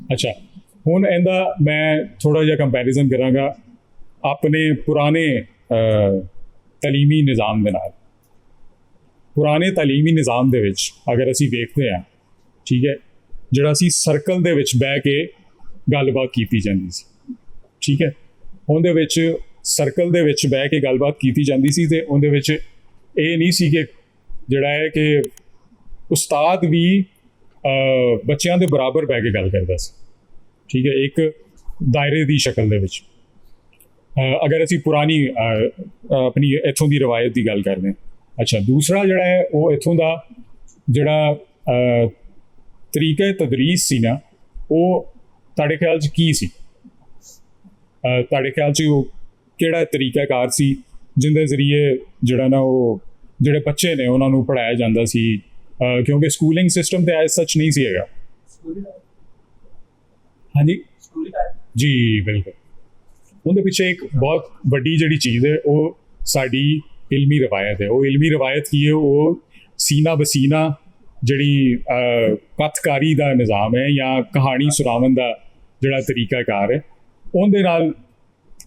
ਅੱਛਾ, ਹੁਣ ਇਹਦਾ ਮੈਂ ਥੋੜ੍ਹਾ ਜਿਹਾ ਕੰਪੈਰੀਜ਼ਨ ਕਰਾਂਗਾ ਆਪਣੇ ਪੁਰਾਣੇ ਤਾਲੀਮੀ ਨਿਜ਼ਾਮ ਦੇ ਨਾਲ। ਪੁਰਾਣੇ ਤਾਲੀਮੀ ਨਿਜ਼ਾਮ ਦੇ ਵਿੱਚ ਅਗਰ ਅਸੀਂ ਵੇਖਦੇ ਹਾਂ, ਠੀਕ ਹੈ, ਜਿਹੜਾ ਅਸੀਂ ਸਰਕਲ ਦੇ ਵਿੱਚ ਬਹਿ ਕੇ ਗੱਲਬਾਤ ਕੀਤੀ ਜਾਂਦੀ ਸੀ, ਠੀਕ ਹੈ, ਉਹਦੇ ਵਿੱਚ ਸਰਕਲ ਦੇ ਵਿੱਚ ਬਹਿ ਕੇ ਗੱਲਬਾਤ ਕੀਤੀ ਜਾਂਦੀ ਸੀ ਅਤੇ ਉਹਦੇ ਵਿੱਚ ਇਹ ਨਹੀਂ ਸੀ ਕਿ ਜਿਹੜਾ ਹੈ ਕਿ ਉਸਤਾਦ ਵੀ ਬੱਚਿਆਂ ਦੇ ਬਰਾਬਰ ਬਹਿ ਕੇ ਗੱਲ ਕਰਦਾ ਸੀ, ਠੀਕ ਹੈ, ਇੱਕ ਦਾਇਰੇ ਦੀ ਸ਼ਕਲ ਦੇ ਵਿੱਚ। ਅਗਰ ਅਸੀਂ ਪੁਰਾਣੀ ਆਪਣੀ ਇੱਥੋਂ ਦੀ ਰਵਾਇਤ ਦੀ ਗੱਲ ਕਰਦੇ ਹਾਂ। ਅੱਛਾ, ਦੂਸਰਾ ਜਿਹੜਾ ਹੈ ਉਹ ਇੱਥੋਂ ਦਾ ਜਿਹੜਾ ਤਰੀਕਾ ਤਦਰੀਸ ਸੀ ਨਾ, ਉਹ ਤੁਹਾਡੇ ਖਿਆਲ 'ਚ ਕੀ ਸੀ? ਤੁਹਾਡੇ ਖਿਆਲ 'ਚ ਉਹ ਕਿਹੜਾ ਤਰੀਕਾਕਾਰ ਸੀ ਜਿਹਦੇ ਜ਼ਰੀਏ ਜਿਹੜਾ ਨਾ ਉਹ ਜਿਹੜੇ ਬੱਚੇ ਨੇ ਉਹਨਾਂ ਨੂੰ ਪੜ੍ਹਾਇਆ ਜਾਂਦਾ ਸੀ? ਕਿਉਂਕਿ ਸਕੂਲਿੰਗ ਸਿਸਟਮ ਤਾਂ ਐਜ਼ ਸੱਚ ਨਹੀਂ ਸੀ ਹੈਗਾ। ਹਾਂਜੀ ਜੀ, ਬਿਲਕੁਲ। ਉਹਦੇ ਪਿੱਛੇ ਇੱਕ ਬਹੁਤ ਵੱਡੀ ਜਿਹੜੀ ਚੀਜ਼ ਹੈ ਉਹ ਸਾਡੀ ਇਲਮੀ ਰਵਾਇਤ ਹੈ। ਉਹ ਇਲਮੀ ਰਵਾਇਤ ਕੀ ਹੈ? ਉਹ ਸੀਨਾ ਬਸੀਨਾ ਜਿਹੜੀ ਕਥਕਾਰੀ ਦਾ ਨਿਜ਼ਾਮ ਹੈ ਜਾਂ ਕਹਾਣੀ ਸੁਣਾਉਣ ਦਾ ਜਿਹੜਾ ਤਰੀਕਾਕਾਰ ਹੈ, ਉਹਦੇ ਨਾਲ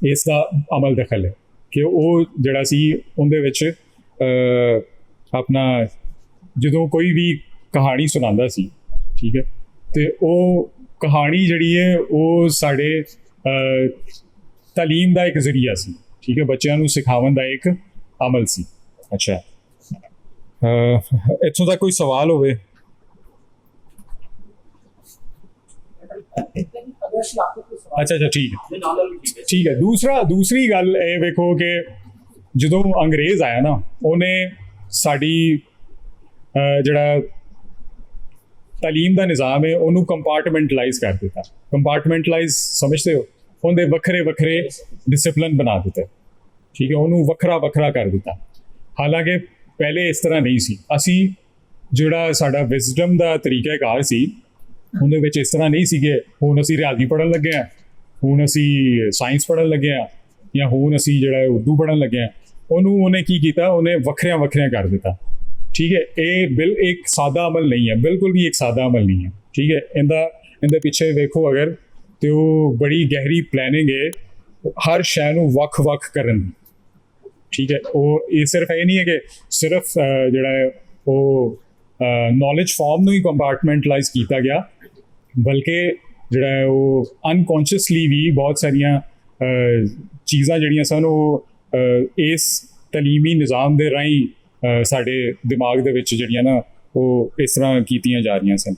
ਇਸ ਦਾ ਅਮਲ ਦਖਲ ਹੈ ਕਿ ਉਹ ਜਿਹੜਾ ਸੀ ਉਹਦੇ ਵਿੱਚ ਆਪਣਾ ਜਦੋਂ ਕੋਈ ਵੀ ਕਹਾਣੀ ਸੁਣਾਉਂਦਾ ਸੀ, ਠੀਕ ਹੈ, ਅਤੇ ਉਹ ਕਹਾਣੀ ਜਿਹੜੀ ਹੈ ਉਹ ਸਾਡੇ ਤਾਲੀਮ ਦਾ ਇੱਕ ਜ਼ਰੀਆ ਸੀ, ਠੀਕ ਹੈ, ਬੱਚਿਆਂ ਨੂੰ ਸਿਖਾਉਣ ਦਾ ਇੱਕ ਅਮਲ ਸੀ। ਅੱਛਾ, ਇੱਥੋਂ ਤੱਕ ਕੋਈ ਸਵਾਲ ਹੋਵੇ? ਅੱਛਾ, ਠੀਕ ਹੈ। ਦੂਸਰੀ ਗੱਲ ਇਹ ਵੇਖੋ ਕਿ ਜਦੋਂ ਅੰਗਰੇਜ਼ ਆਇਆ ਨਾ, ਉਹਨੇ ਸਾਡੀ ਜਿਹੜਾ ਤਾਲੀਮ ਦਾ ਨਿਜ਼ਾਮ ਹੈ ਉਹਨੂੰ ਕੰਪਾਰਟਮੈਂਟਲਾਈਜ਼ ਕਰ ਦਿੱਤਾ। ਕੰਪਾਰਟਮੈਂਟਲਾਈਜ਼ ਸਮਝਦੇ ਹੋ? ਉਹਦੇ ਵੱਖਰੇ ਵੱਖਰੇ ਡਿਸਿਪਲਿਨ ਬਣਾ ਦਿੱਤੇ, ਠੀਕ ਹੈ, ਉਹਨੂੰ ਵੱਖਰਾ ਵੱਖਰਾ ਕਰ ਦਿੱਤਾ। ਹਾਲਾਂਕਿ ਪਹਿਲੇ ਇਸ ਤਰ੍ਹਾਂ ਨਹੀਂ ਸੀ। ਅਸੀਂ ਜਿਹੜਾ ਸਾਡਾ ਵਿਜ਼ਡਮ ਦਾ ਤਰੀਕਾਕਾਰ ਸੀ ਉਹਦੇ ਵਿੱਚ ਇਸ ਤਰ੍ਹਾਂ ਨਹੀਂ ਸੀਗੇ ਹੁਣ ਅਸੀਂ ਰਿਆਜ਼ੀ ਪੜ੍ਹਨ ਲੱਗੇ ਹਾਂ, ਹੁਣ ਅਸੀਂ ਸਾਇੰਸ ਪੜ੍ਹਨ ਲੱਗੇ ਹਾਂ, ਜਾਂ ਹੁਣ ਅਸੀਂ ਜਿਹੜਾ ਉਰਦੂ ਪੜ੍ਹਨ ਲੱਗੇ ਹਾਂ। ਉਹਨੇ ਕੀ ਕੀਤਾ? ਉਹਨੇ ਵੱਖਰਿਆਂ ਵੱਖਰਿਆਂ ਕਰ ਦਿੱਤਾ, ਠੀਕ ਹੈ। ਇਹ ਇੱਕ ਸਾਦਾ ਅਮਲ ਨਹੀਂ ਹੈ, ਬਿਲਕੁਲ ਵੀ ਇੱਕ ਸਾਦਾ ਅਮਲ ਨਹੀਂ ਹੈ, ਠੀਕ ਹੈ। ਇਹਦੇ ਪਿੱਛੇ ਵੇਖੋ ਅਗਰ, ਤੇ ਉਹ ਬੜੀ ਗਹਿਰੀ ਪਲੈਨਿੰਗ ਹੈ ਹਰ ਸ਼ੈ ਨੂੰ ਵੱਖ-ਵੱਖ ਕਰਨ ਦੀ, ਠੀਕ ਹੈ। ਇਹ ਸਿਰਫ ਇਹ ਨਹੀਂ ਹੈ ਕਿ ਸਿਰਫ ਜਿਹੜਾ ਹੈ ਉਹ ਨੌਲੇਜ ਫਾਰਮ ਨੂੰ ਹੀ ਕੰਪਾਰਟਮੈਂਟਲਾਈਜ਼ ਕੀਤਾ ਗਿਆ, ਬਲਕਿ ਜਿਹੜਾ ਹੈ ਉਹ ਅਨਕੌਂਸ਼ੀਅਸਲੀ ਵੀ ਬਹੁਤ ਸਾਰੀਆਂ ਚੀਜ਼ਾਂ ਜਿਹੜੀਆਂ ਸਨ ਉਹ ਇਸ ਤਾਲੀਮੀ ਨਿਜ਼ਾਮ ਦੇ ਰਾਹੀਂ ਸਾਡੇ ਦਿਮਾਗ ਦੇ ਵਿੱਚ ਜਿਹੜੀਆਂ ਨਾ ਉਹ ਇਸ ਤਰ੍ਹਾਂ ਕੀਤੀਆਂ ਜਾ ਰਹੀਆਂ ਸਨ।